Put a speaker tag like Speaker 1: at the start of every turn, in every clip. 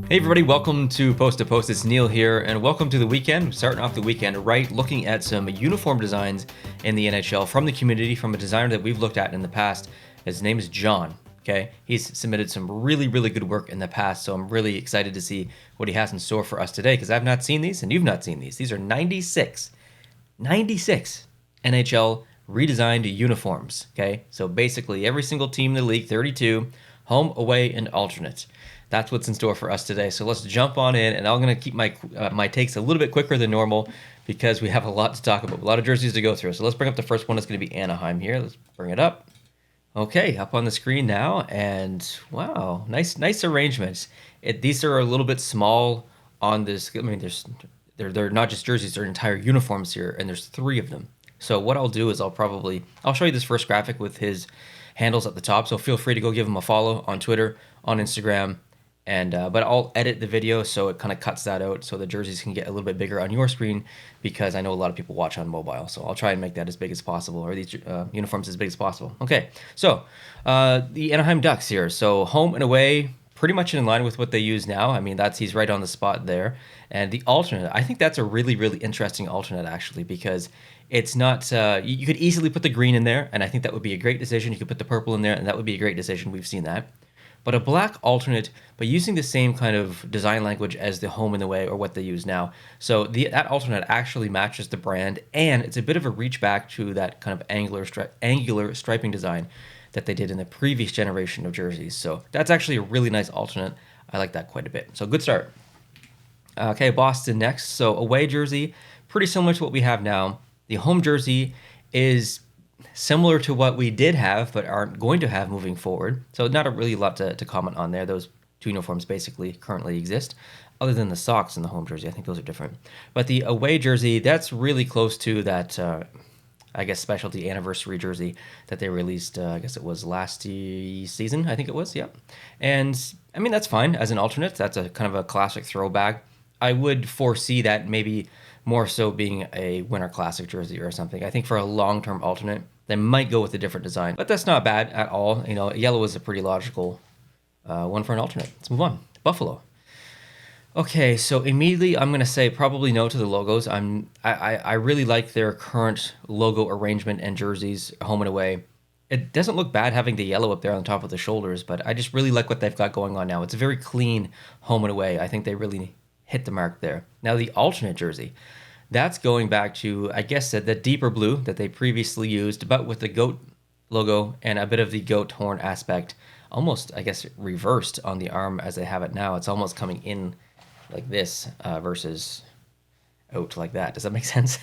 Speaker 1: Hey everybody, welcome to Post to Post. It's Neil here, and welcome to the weekend. Starting off the weekend right, looking at some uniform designs in the NHL from the community, from a designer that we've looked at in the past. His name is John. Okay, he's submitted some really good work in the past, so I'm really excited to see what he has in store for us today, because I've not seen these and you've not seen these. These are 96 NHL redesigned uniforms. Okay, so basically every single team in the league, 32, home, away, and alternate. That's what's in store for us today. So let's jump on in, and I'm going to keep my takes a little bit quicker than normal because we have a lot to talk about, a lot of jerseys to go through. So let's bring up the first one. It's going to be Anaheim here. Let's bring it up. Okay, up on the screen now, and wow, nice arrangements. These are a little bit small on this. I mean, they're not just jerseys; they're entire uniforms here, and there's 3 of them. So what I'll do is I'll show you this first graphic with his handles at the top. So feel free to go give him a follow on Twitter, on Instagram. And but I'll edit the video so it kind of cuts that out so the jerseys can get a little bit bigger on your screen, because I know a lot of people watch on mobile. So I'll try and make that as big as possible, or these uniforms as big as possible. Okay, so the Anaheim Ducks here. So home and away, pretty much in line with what they use now. I mean, he's right on the spot there. And the alternate, I think that's a really interesting alternate actually, because it's not, you could easily put the green in there, and I think that would be a great decision. You could put the purple in there, and that would be a great decision. We've seen that. But a black alternate, but using the same kind of design language as the home and away, or what they use now. So that alternate actually matches the brand, and it's a bit of a reach back to that kind of angular striping design that they did in the previous generation of jerseys. So that's actually a really nice alternate. I like that quite a bit. So good start. Okay, Boston next. So away jersey, pretty similar to what we have now. The home jersey is similar to what we did have but aren't going to have moving forward. So not a really lot to comment on there. Those 2 uniforms basically currently exist, other than the socks and the home jersey. I think those are different. But the away jersey, that's really close to that, I guess, specialty anniversary jersey that they released, I guess it was last season, I think it was, yeah. And, I mean, that's fine as an alternate. That's a kind of a classic throwback. I would foresee that maybe more so being a Winter Classic jersey or something. I think for a long-term alternate, they might go with a different design, but that's not bad at all. You know, yellow is a pretty logical one for an alternate. Let's move on. Buffalo. Okay, so immediately I'm going to say probably no to the logos. I really like their current logo arrangement and jerseys, home and away. It doesn't look bad having the yellow up there on the top of the shoulders, but I just really like what they've got going on now. It's a very clean home and away. I think they really hit the mark there. Now the alternate jersey, that's going back to, I guess, the deeper blue that they previously used, but with the goat logo and a bit of the goat horn aspect, almost, I guess, reversed on the arm as they have it now. It's almost coming in like this versus out like that. Does that make sense?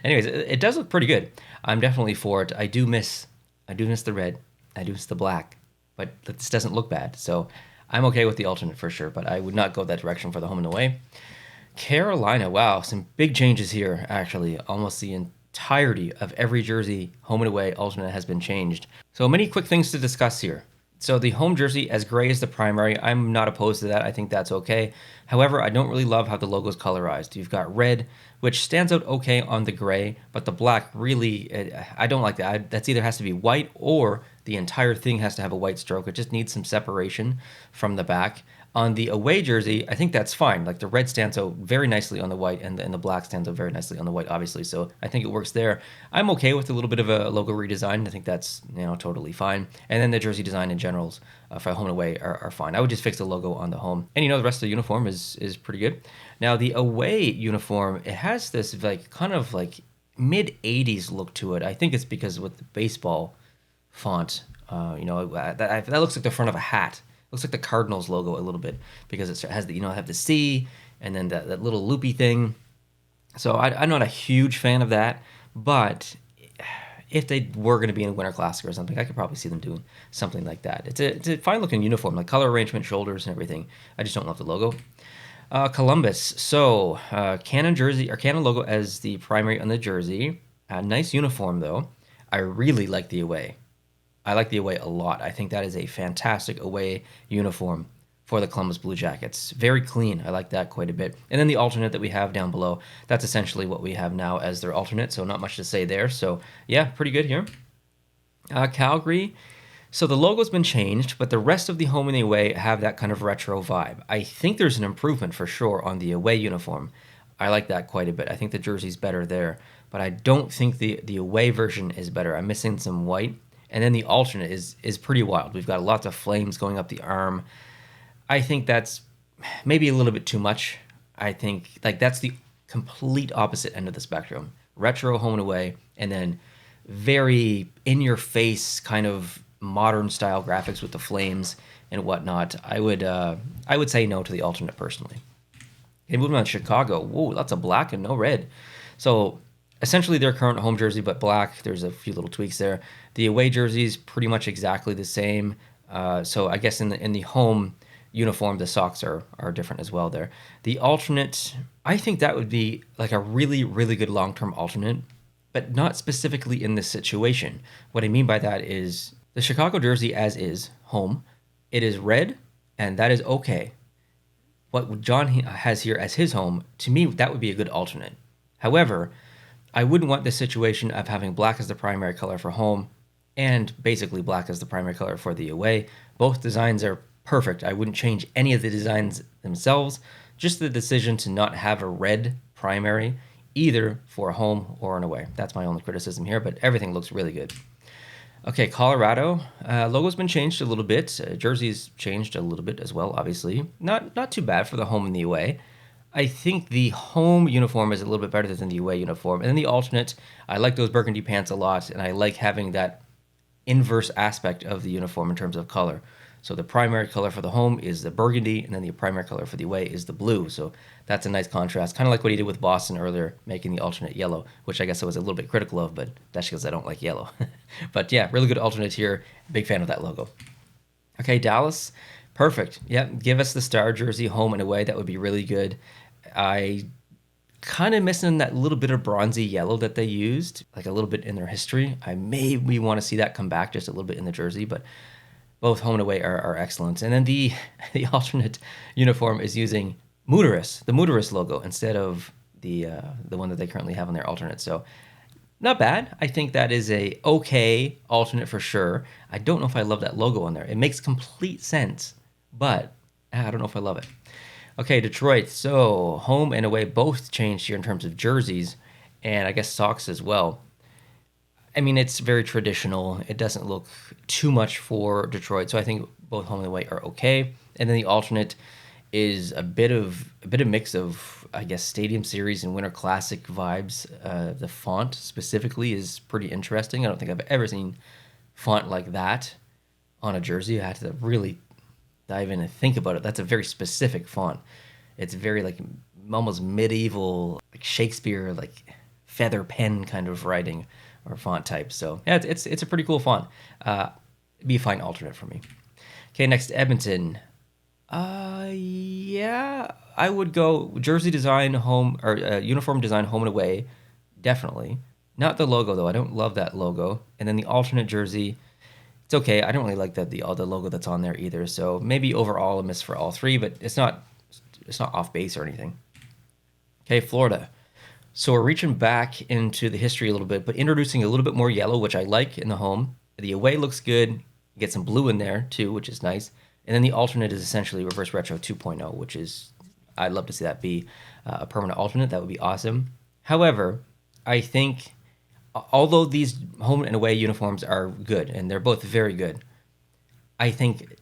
Speaker 1: Anyways, it does look pretty good. I'm definitely for it. I do miss the red. I do miss the black, but this doesn't look bad. So I'm okay with the alternate for sure, but I would not go that direction for the home and away. Carolina, wow, some big changes here, actually. Almost the entirety of every jersey, home and away, alternate has been changed. So many quick things to discuss here. So the home jersey, as gray as the primary, I'm not opposed to that. I think that's okay. However, I don't really love how the logo is colorized. You've got red, which stands out okay on the gray, but the black really, I don't like that. That's either has to be white or the entire thing has to have a white stroke. It just needs some separation from the back. On the away jersey, I think that's fine. Like the red stands out very nicely on the white, and the black stands out very nicely on the white, obviously. So I think it works there. I'm okay with a little bit of a logo redesign. I think that's totally fine. And then the jersey design in generals for home and away are fine. I would just fix the logo on the home, and the rest of the uniform is pretty good. Now the away uniform, it has this like kind of like mid '80s look to it. I think it's because with the baseball font, that looks like the front of a hat. Looks like the Cardinals logo a little bit, because it has the have the C and then that little loopy thing. So I'm not a huge fan of that, but if they were going to be in a Winter Classic or something, I could probably see them doing something like that. It's a fine looking uniform, like color arrangement, shoulders, and everything. I just don't love the logo. Columbus. So Canon jersey or Canon logo as the primary on the jersey. Nice uniform though. I really like the away. I like the away a lot. I think that is a fantastic away uniform for the Columbus Blue Jackets. Very clean. I like that quite a bit. And then the alternate that we have down below, that's essentially what we have now as their alternate, so not much to say there. So yeah, pretty good here. Calgary. So the logo's been changed, but the rest of the home and the away have that kind of retro vibe. I think there's an improvement for sure on the away uniform. I like that quite a bit. I think the jersey's better there, but I don't think the away version is better. I'm missing some white, and then the alternate is pretty wild. We've got lots of flames going up the arm. I think that's maybe a little bit too much. I think like that's the complete opposite end of the spectrum. Retro home and away, and then very in your face kind of modern style graphics with the flames and whatnot. I would say no to the alternate personally. Okay, moving on to Chicago. Whoa, lots of black and no red. So essentially their current home jersey, but black. There's a few little tweaks there. The away jersey is pretty much exactly the same. So I guess in the home uniform, the socks are different as well there. The alternate, I think that would be like a really, really good long-term alternate, but not specifically in this situation. What I mean by that is the Chicago jersey as is, home, it is red, and that is okay. What John has here as his home, to me, that would be a good alternate. However, I wouldn't want the situation of having black as the primary color for home and basically black as the primary color for the away. Both designs are perfect. I wouldn't change any of the designs themselves, just the decision to not have a red primary either for a home or an away. That's my only criticism here, but everything looks really good. Okay, Colorado. Logo's been changed a little bit. Jersey's changed a little bit as well, obviously. Not too bad for the home and the away. I think the home uniform is a little bit better than the away uniform. And then the alternate, I like those burgundy pants a lot, and I like having that inverse aspect of the uniform in terms of color. So the primary color for the home is the burgundy, and then the primary color for the away is the blue. So that's a nice contrast, kind of like what he did with Boston earlier, making the alternate yellow, which I guess I was a little bit critical of, but that's because I don't like yellow. But yeah, really good alternate here. Big fan of that logo. Okay, Dallas, perfect. Yeah, give us the star jersey home and away. That would be really good. I kind of missing that little bit of bronzy yellow that they used, like a little bit in their history. I maybe want to see that come back just a little bit in the jersey, but both home and away are excellent. And then the alternate uniform is using Muteris, the Muteris logo, instead of the one that they currently have on their alternate. So not bad. I think that is a okay alternate for sure. I don't know if I love that logo on there. It makes complete sense, but I don't know if I love it. Okay, Detroit. So home and away both changed here in terms of jerseys, and I guess socks as well. I mean, it's very traditional. It doesn't look too much for Detroit, so I think both home and away are okay. And then the alternate is a bit of mix of, I guess, Stadium Series and Winter Classic vibes. The font specifically is pretty interesting. I don't think I've ever seen font like that on a jersey. I had to really dive in and think about it. That's a very specific font. It's very like almost medieval, like Shakespeare, like feather pen kind of writing or font type. So yeah, it's a pretty cool font. It'd be a fine alternate for me. Okay, next Edmonton. Yeah, I would go jersey design home or uniform design home and away, definitely. Not the logo though. I don't love that logo. And then the alternate jersey, it's okay. I don't really like the logo that's on there either. So maybe overall a miss for all three, but it's not off base or anything. Okay, Florida. So we're reaching back into the history a little bit, but introducing a little bit more yellow, which I like in the home. The away looks good. Get some blue in there too, which is nice. And then the alternate is essentially Reverse Retro 2.0, which is, I'd love to see that be a permanent alternate. That would be awesome. However, I think, although these home and away uniforms are good, and they're both very good, I think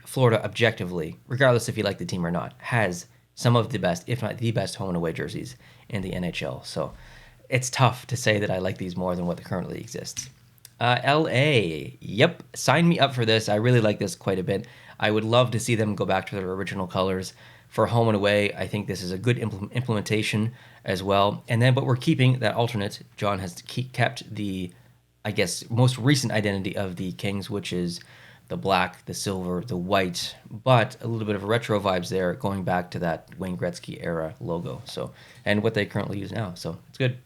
Speaker 1: Florida objectively, regardless if you like the team or not, has some of the best, if not the best, home and away jerseys in the NHL. So it's tough to say that I like these more than what currently exists. LA, yep, sign me up for this. I really like this quite a bit. I would love to see them go back to their original colors for home and away. I think this is a good implementation as well. And then, but we're keeping that alternate. John has kept the, I guess, most recent identity of the Kings, which is the black, the silver, the white, but a little bit of retro vibes there, going back to that Wayne Gretzky era logo. So, and what they currently use now. So it's good.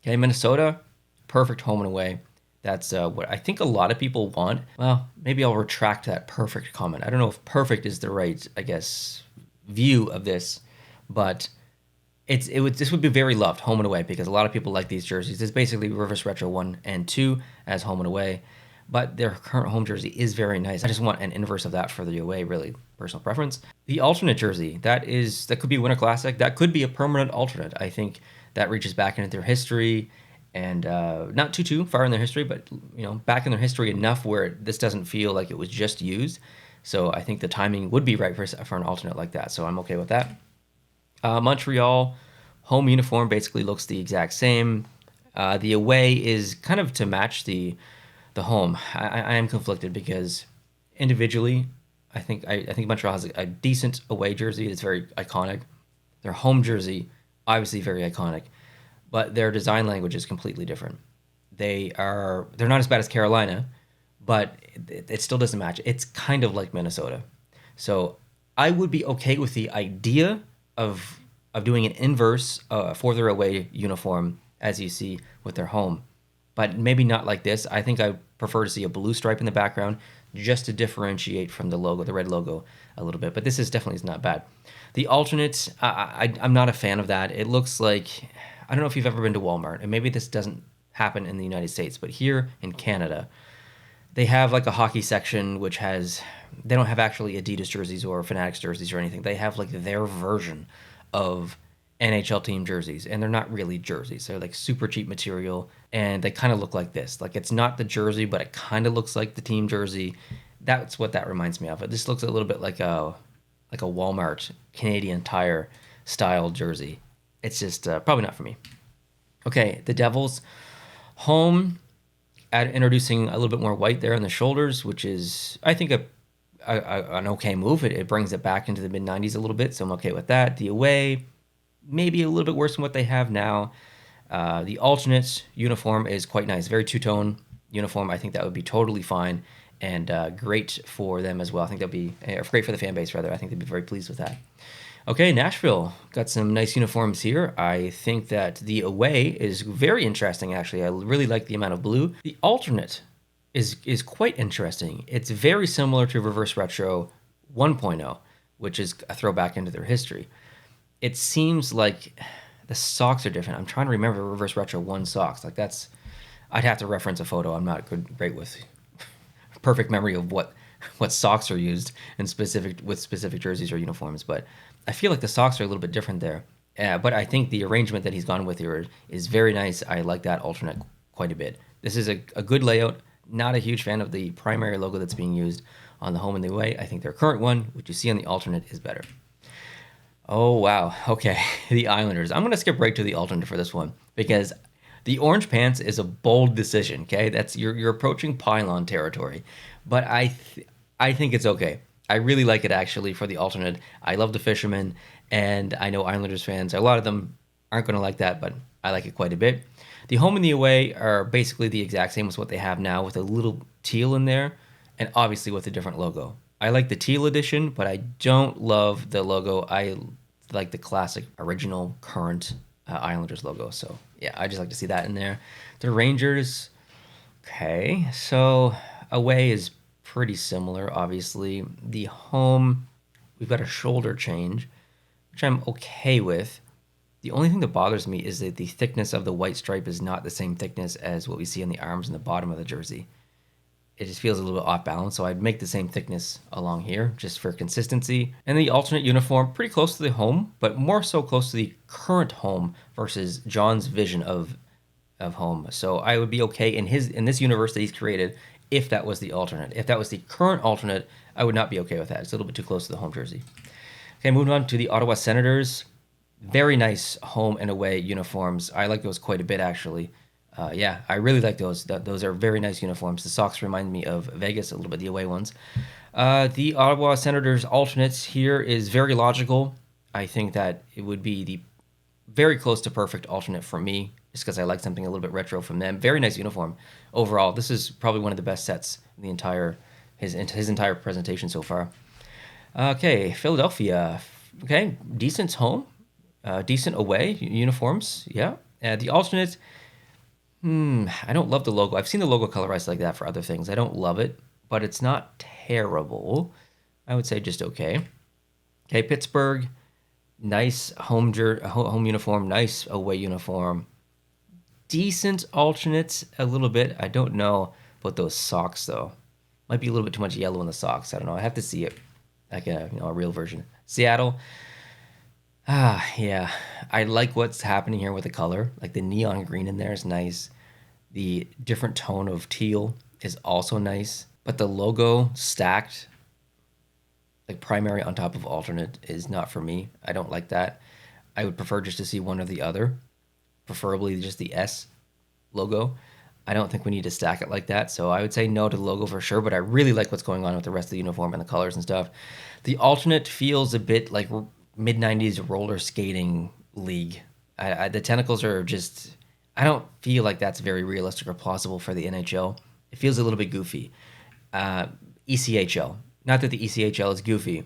Speaker 1: Okay, Minnesota, perfect home and away. That's what I think a lot of people want. Well, maybe I'll retract that perfect comment. I don't know if perfect is the right, I guess, view of this, but this would be very loved, home and away, because a lot of people like these jerseys. It's basically Reverse Retro 1 and 2 as home and away. but their current home jersey is very nice. I just want an inverse of that for the away, really, personal preference. The alternate jersey, that could be Winter Classic. That could be a permanent alternate. I think that reaches back into their history, and not too far in their history, but back in their history enough where this doesn't feel like it was just used. So I think the timing would be right for an alternate like that. So I'm okay with that. Montreal home uniform basically looks the exact same. The away is kind of to match the home. I am conflicted because individually, I think Montreal has a decent away jersey. It's very iconic. Their home jersey, obviously very iconic, but their design language is completely different. They're not as bad as Carolina, but it still doesn't match. It's kind of like Minnesota. So I would be okay with the idea of doing an inverse for their away uniform, as you see with their home, but maybe not like this. I think I prefer to see a blue stripe in the background just to differentiate from the logo, the red logo, a little bit. But this is definitely not bad. The alternate, I'm not a fan of that. It looks like, I don't know if you've ever been to Walmart, and maybe this doesn't happen in the United States, but here in Canada, they have like a hockey section they don't have actually Adidas jerseys or Fanatics jerseys or anything. They have like their version of NHL team jerseys, and they're not really jerseys. They're like super cheap material, and they kind of look like this. Like it's not the jersey, but it kind of looks like the team jersey. That's what that reminds me of. It just looks a little bit like a Walmart Canadian Tire style jersey. It's just probably not for me. Okay, the Devils home, introducing a little bit more white there on the shoulders, which is, I think, an okay move. It brings it back into the mid-90s a little bit, so I'm okay with that. The away, maybe a little bit worse than what they have now. The alternate uniform is quite nice. Very two-tone uniform. I think that would be totally fine and great for them as well. I think that would be great for the fan base, rather. I think they'd be very pleased with that. Okay, Nashville got some nice uniforms here. I think that the away is very interesting, actually. I really like the amount of blue. The alternate is quite interesting. It's very similar to Reverse Retro 1.0, which is a throwback into their history. It seems like the socks are different. I'm trying to remember Reverse Retro 1 socks. I'd have to reference a photo. I'm not great with perfect memory of what socks are used in specific jerseys or uniforms, but I feel like the socks are a little bit different there. But I think the arrangement that he's gone with here is very nice. I like that alternate quite a bit. This is a good layout. Not a huge fan of the primary logo that's being used on the home and the away. I think their current one, which you see on the alternate, is better. Oh, wow. Okay, the Islanders. I'm going to skip right to the alternate for this one because the orange pants is a bold decision, okay? You're approaching pylon territory, but I think it's okay. I really like it, actually, for the alternate. I love the fishermen, and I know Islanders fans, a lot of them aren't going to like that, but I like it quite a bit. The home and the away are basically the exact same as what they have now, with a little teal in there, and obviously with a different logo. I like the teal edition, but I don't love the logo. I like the classic, original, current Islanders logo. So, yeah, I just like to see that in there. The Rangers, okay, so away is pretty similar, obviously. The home, we've got a shoulder change, which I'm okay with. The only thing that bothers me is that the thickness of the white stripe is not the same thickness as what we see on the arms and the bottom of the jersey. It just feels a little bit off balance, so I'd make the same thickness along here just for consistency. And the alternate uniform, pretty close to the home, but more so close to the current home versus John's vision of home. So I would be okay in this universe that he's created if that was the alternate. If that was the current alternate, I would not be okay with that. It's a little bit too close to the home jersey. Okay, moving on to the Ottawa Senators. Very nice home and away uniforms. I like those quite a bit, actually. Yeah, I really like those. Those are very nice uniforms. The socks remind me of Vegas a little bit, the away ones. The Ottawa Senators alternates here is very logical. I think that it would be the very close to perfect alternate for me, just because I like something a little bit retro from them. Very nice uniform overall. This is probably one of the best sets in his entire presentation so far. Okay, Philadelphia. Okay, decent home, decent away uniforms. Yeah, the alternate. I don't love the logo. I've seen the logo colorized like that for other things. I don't love it, but it's not terrible. I would say just okay. Okay, Pittsburgh. Nice home uniform, nice away uniform. Decent alternates a little bit. I don't know about those socks though. Might be a little bit too much yellow in the socks. I don't know. I have to see it, like a real version. Seattle. Yeah. I like what's happening here with the color. Like the neon green in there is nice. The different tone of teal is also nice. But the logo stacked, like primary on top of alternate, is not for me. I don't like that. I would prefer just to see one or the other, preferably just the S logo. I don't think we need to stack it like that. So I would say no to the logo for sure, but I really like what's going on with the rest of the uniform and the colors and stuff. The alternate feels a bit like mid-90s roller skating league. The tentacles are just, I don't feel like that's very realistic or plausible for the NHL. It feels a little bit goofy. ECHL. Not that the ECHL is goofy.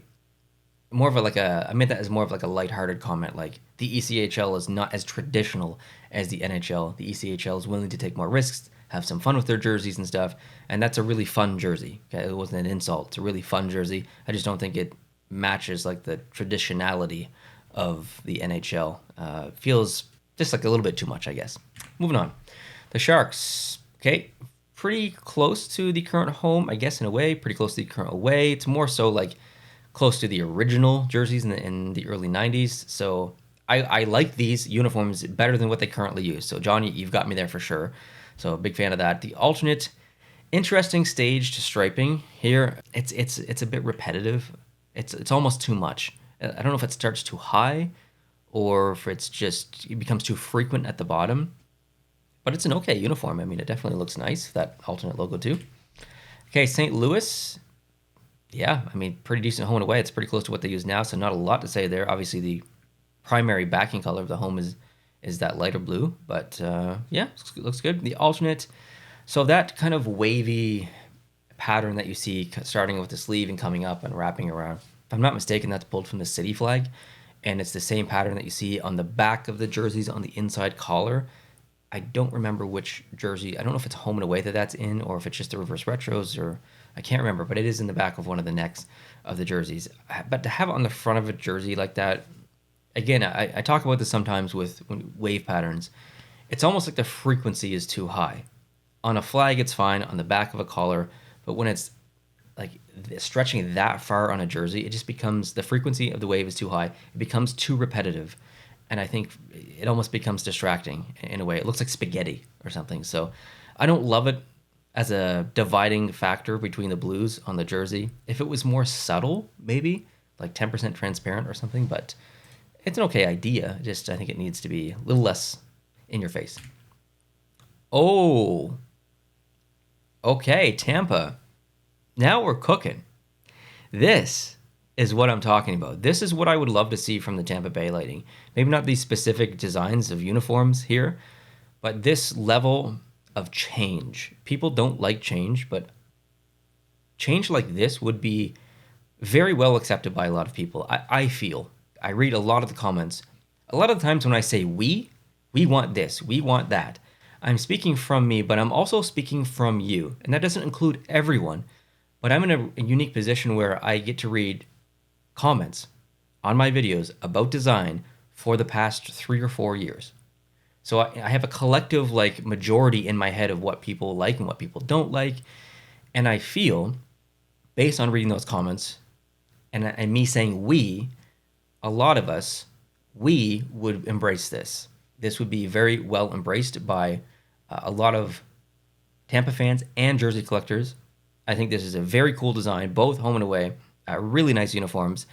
Speaker 1: More of I meant that as more of like a lighthearted comment. Like the ECHL is not as traditional as the NHL. The ECHL is willing to take more risks, have some fun with their jerseys and stuff, and that's a really fun jersey. Okay, it wasn't an insult. It's a really fun jersey. I just don't think it matches like the traditionality of the NHL. Feels just like a little bit too much, I guess. Moving on, the Sharks. Okay, pretty close to the current home, I guess, in a way. Pretty close to the current away. It's more so like close to the original jerseys in the early 90s. So I like these uniforms better than what they currently use. So John, you've got me there for sure. So a big fan of that. The alternate, interesting staged striping here. It's a bit repetitive. It's almost too much. I don't know if it starts too high or if it becomes too frequent at the bottom. But it's an okay uniform. I mean, it definitely looks nice, that alternate logo too. Okay, St. Louis. Yeah, I mean, pretty decent home and away. It's pretty close to what they use now, so not a lot to say there. Obviously, the primary backing color of the home is that lighter blue, but yeah, looks good. The alternate, so that kind of wavy pattern that you see starting with the sleeve and coming up and wrapping around. If I'm not mistaken, that's pulled from the city flag, and it's the same pattern that you see on the back of the jerseys on the inside collar. I don't remember which jersey. I don't know if it's home and away that's in, or if it's just the reverse retros, or I can't remember, but it is in the back of one of the necks of the jerseys. But to have it on the front of a jersey like that, again, I talk about this sometimes with wave patterns. It's almost like the frequency is too high. On a flag, it's fine. On the back of a collar, but when it's like stretching that far on a jersey, it just becomes, the frequency of the wave is too high. It becomes too repetitive. And I think it almost becomes distracting in a way. It looks like spaghetti or something. So I don't love it as a dividing factor between the blues on the jersey. If it was more subtle, maybe, like 10% transparent or something, but it's an okay idea. Just I think it needs to be a little less in your face. Oh, okay, Tampa. Now we're cooking. This is what I'm talking about. This is what I would love to see from the Tampa Bay Lightning. Maybe not these specific designs of uniforms here, but this level of change. People don't like change, but change like this would be very well accepted by a lot of people. I feel. I read a lot of the comments. A lot of the times when I say we want this, we want that, I'm speaking from me, but I'm also speaking from you. And that doesn't include everyone, but I'm in a unique position where I get to read comments on my videos about design for the past 3 or 4 years. So I have a collective like majority in my head of what people like and what people don't like. And I feel, based on reading those comments and me saying we, a lot of us, we would embrace this. This would be very well embraced by a lot of Tampa fans and jersey collectors. I think this is a very cool design, both home and away. Really nice uniforms,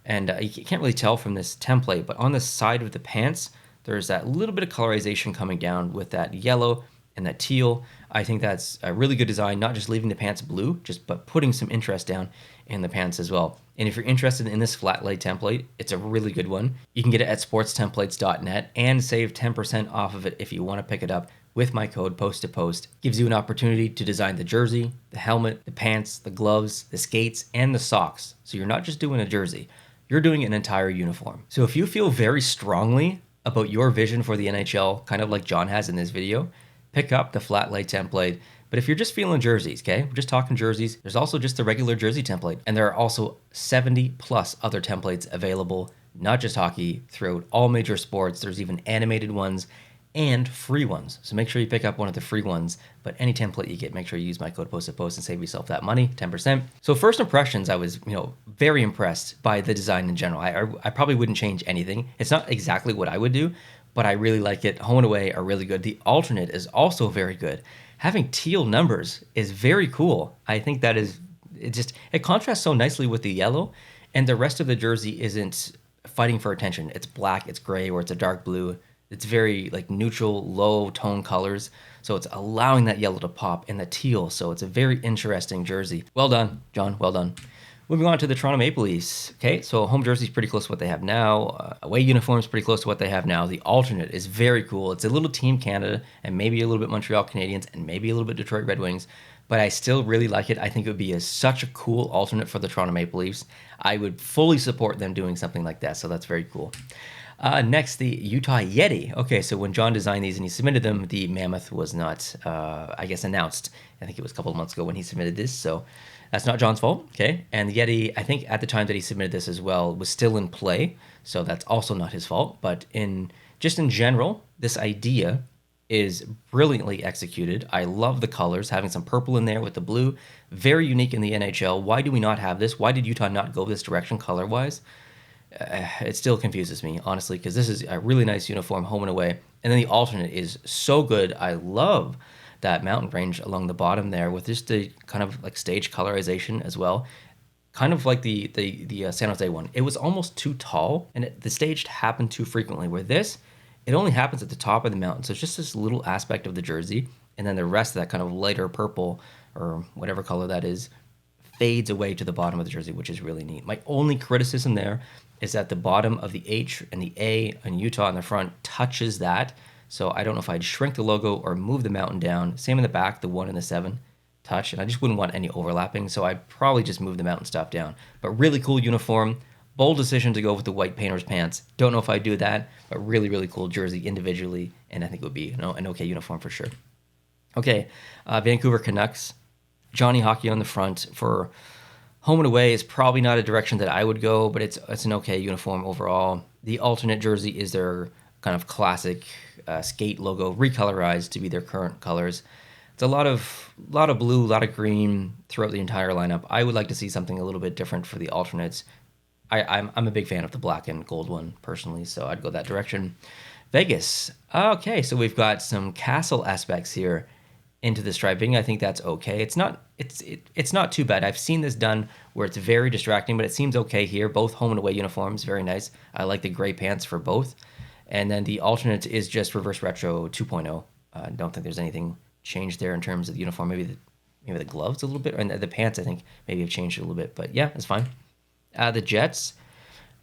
Speaker 1: and you can't really tell from this template, but on the side of the pants, there's that little bit of colorization coming down with that yellow and that teal. I think that's a really good design, not just leaving the pants blue, but putting some interest down in the pants as well. And if you're interested in this flat lay template, it's a really good one. You can get it at sportstemplates.net and save 10% off of it if you want to pick it up with my code post to post. Gives you an opportunity to design the jersey, the helmet, the pants, the gloves, the skates, and the socks. So you're not just doing a jersey, you're doing an entire uniform. So if you feel very strongly about your vision for the NHL, kind of like John has in this video, pick up the flat lay template. But if you're just feeling jerseys, okay, we're just talking jerseys, there's also just the regular jersey template. And there are also 70 plus other templates available, not just hockey, throughout all major sports. There's even animated ones and free ones. So make sure you pick up one of the free ones. But any template you get, make sure you use my code post and save yourself that money, 10%. So first impressions, I was very impressed by the design in general. I probably wouldn't change anything. It's not exactly what I would do, but I really like it. Home and away are really good. The alternate is also very good. Having teal numbers is very cool. I think that is it contrasts so nicely with the yellow, and the rest of the jersey isn't fighting for attention. It's black, it's gray, or it's a dark blue. It's very like neutral, low tone colors. So it's allowing that yellow to pop and the teal. So it's a very interesting jersey. Well done, John. Well done. Moving on to the Toronto Maple Leafs. Okay, so home jersey is pretty close to what they have now. Away uniform is pretty close to what they have now. The alternate is very cool. It's a little Team Canada and maybe a little bit Montreal Canadiens and maybe a little bit Detroit Red Wings. But I still really like it. I think it would be such a cool alternate for the Toronto Maple Leafs. I would fully support them doing something like that. So that's very cool. Next, the Utah Yeti. Okay, so when John designed these and he submitted them, the Mammoth was not, announced. I think it was a couple of months ago when he submitted this, so that's not John's fault, okay? And the Yeti, I think at the time that he submitted this as well, was still in play, so that's also not his fault. But in general, this idea is brilliantly executed. I love the colors, having some purple in there with the blue. Very unique in the NHL. Why do we not have this? Why did Utah not go this direction color-wise? It still confuses me, honestly, because this is a really nice uniform, home and away. And then the alternate is so good. I love that mountain range along the bottom there with just the kind of like stage colorization as well. Kind of like the San Jose one. It was almost too tall, and the stage happened too frequently. Where this, it only happens at the top of the mountain. So it's just this little aspect of the jersey, and then the rest of that kind of lighter purple or whatever color that is fades away to the bottom of the jersey, which is really neat. My only criticism there is that the bottom of the H and the A in Utah in the front touches that. So I don't know if I'd shrink the logo or move the mountain down. Same in the back, the 1 and the 7 touch. And I just wouldn't want any overlapping. So I'd probably just move the mountain stuff down. But really cool uniform. Bold decision to go with the white painter's pants. Don't know if I'd do that, but really, really cool jersey individually. And I think it would be an okay uniform for sure. Okay, Vancouver Canucks. Johnny Hockey on the front for home and away is probably not a direction that I would go, but it's an okay uniform overall. The alternate jersey is their kind of classic skate logo, recolorized to be their current colors. It's a lot of blue, a lot of green throughout the entire lineup. I would like to see something a little bit different for the alternates. I'm a big fan of the black and gold one personally, so I'd go that direction. Vegas. Okay, so we've got some castle aspects here into the striping. I think that's okay. It's not too bad. I've seen this done where it's very distracting, but it seems okay here. Both home and away uniforms, very nice. I like the gray pants for both. And then the alternate is just reverse retro 2.0. I don't think there's anything changed there in terms of the uniform. Maybe the gloves a little bit, and the pants I think maybe have changed a little bit. But yeah, it's fine. The Jets,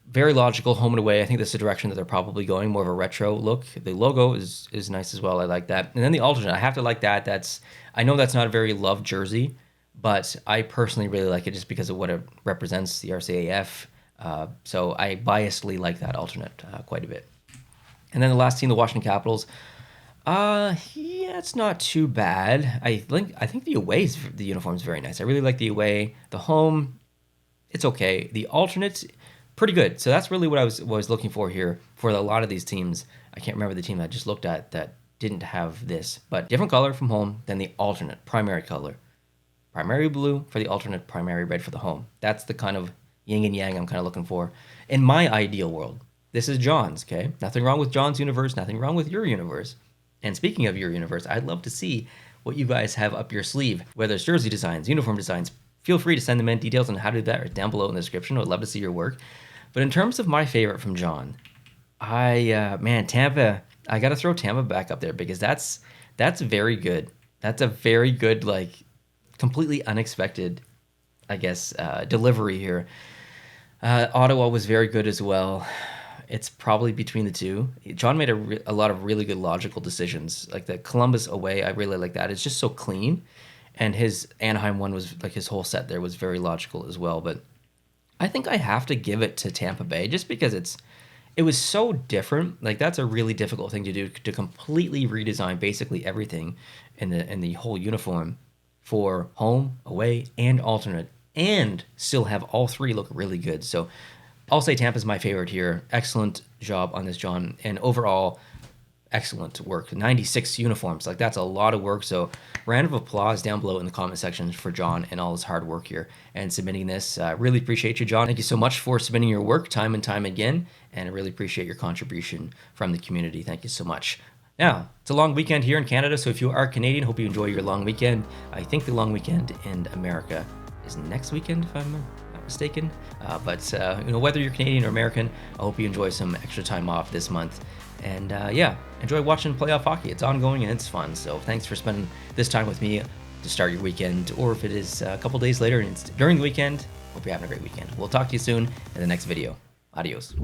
Speaker 1: very logical, home and away. I think that's the direction that they're probably going, more of a retro look. The logo is nice as well. I like that. And then the alternate, I have to like that. I know that's not a very loved jersey, but I personally really like it just because of what it represents, the RCAF. So I biasedly like that alternate quite a bit. And then the last team, the Washington Capitals. Yeah, it's not too bad. I think the uniform is very nice. I really like the away. The home, it's okay. The alternates, pretty good. So that's really what I was looking for here for a lot of these teams. I can't remember the team I just looked at that didn't have this, but different color from home than the alternate primary color. Primary blue for the alternate, primary red for the home. That's the kind of yin and yang I'm kind of looking for in my ideal world. This is John's, okay? Nothing wrong with John's universe, nothing wrong with your universe. And speaking of your universe, I'd love to see what you guys have up your sleeve, whether it's jersey designs, uniform designs. Feel free to send them in. Details on how to do that are down below in the description. I'd love to see your work. But in terms of my favorite from John, Tampa, I got to throw Tampa back up there because that's very good. That's a very good, like, completely unexpected, I guess, delivery here. Ottawa was very good as well. It's probably between the two. John made a lot of really good logical decisions. Like the Columbus away, I really like that. It's just so clean. And his Anaheim one was, like, his whole set there was very logical as well. But I think I have to give it to Tampa Bay just because it was so different. Like, that's a really difficult thing to do, to completely redesign basically everything in the whole uniform for home, away, and alternate, and still have all three look really good. So I'll say Tampa's my favorite here. Excellent job on this, John. And overall, excellent work. 96 uniforms, like that's a lot of work. So round of applause down below in the comment section for John and all his hard work here and submitting this. Really appreciate you, John. Thank you so much for submitting your work time and time again, and I really appreciate your contribution from the community. Thank you so much. Now, it's a long weekend here in Canada, so if you are Canadian, hope you enjoy your long weekend. I think the long weekend in America is next weekend, if I'm not mistaken. But whether you're Canadian or American, I hope you enjoy some extra time off this month. And yeah, enjoy watching playoff hockey. It's ongoing and it's fun. So thanks for spending this time with me to start your weekend, or if it is a couple days later and it's during the weekend, hope you're having a great weekend. We'll talk to you soon in the next video. Adios.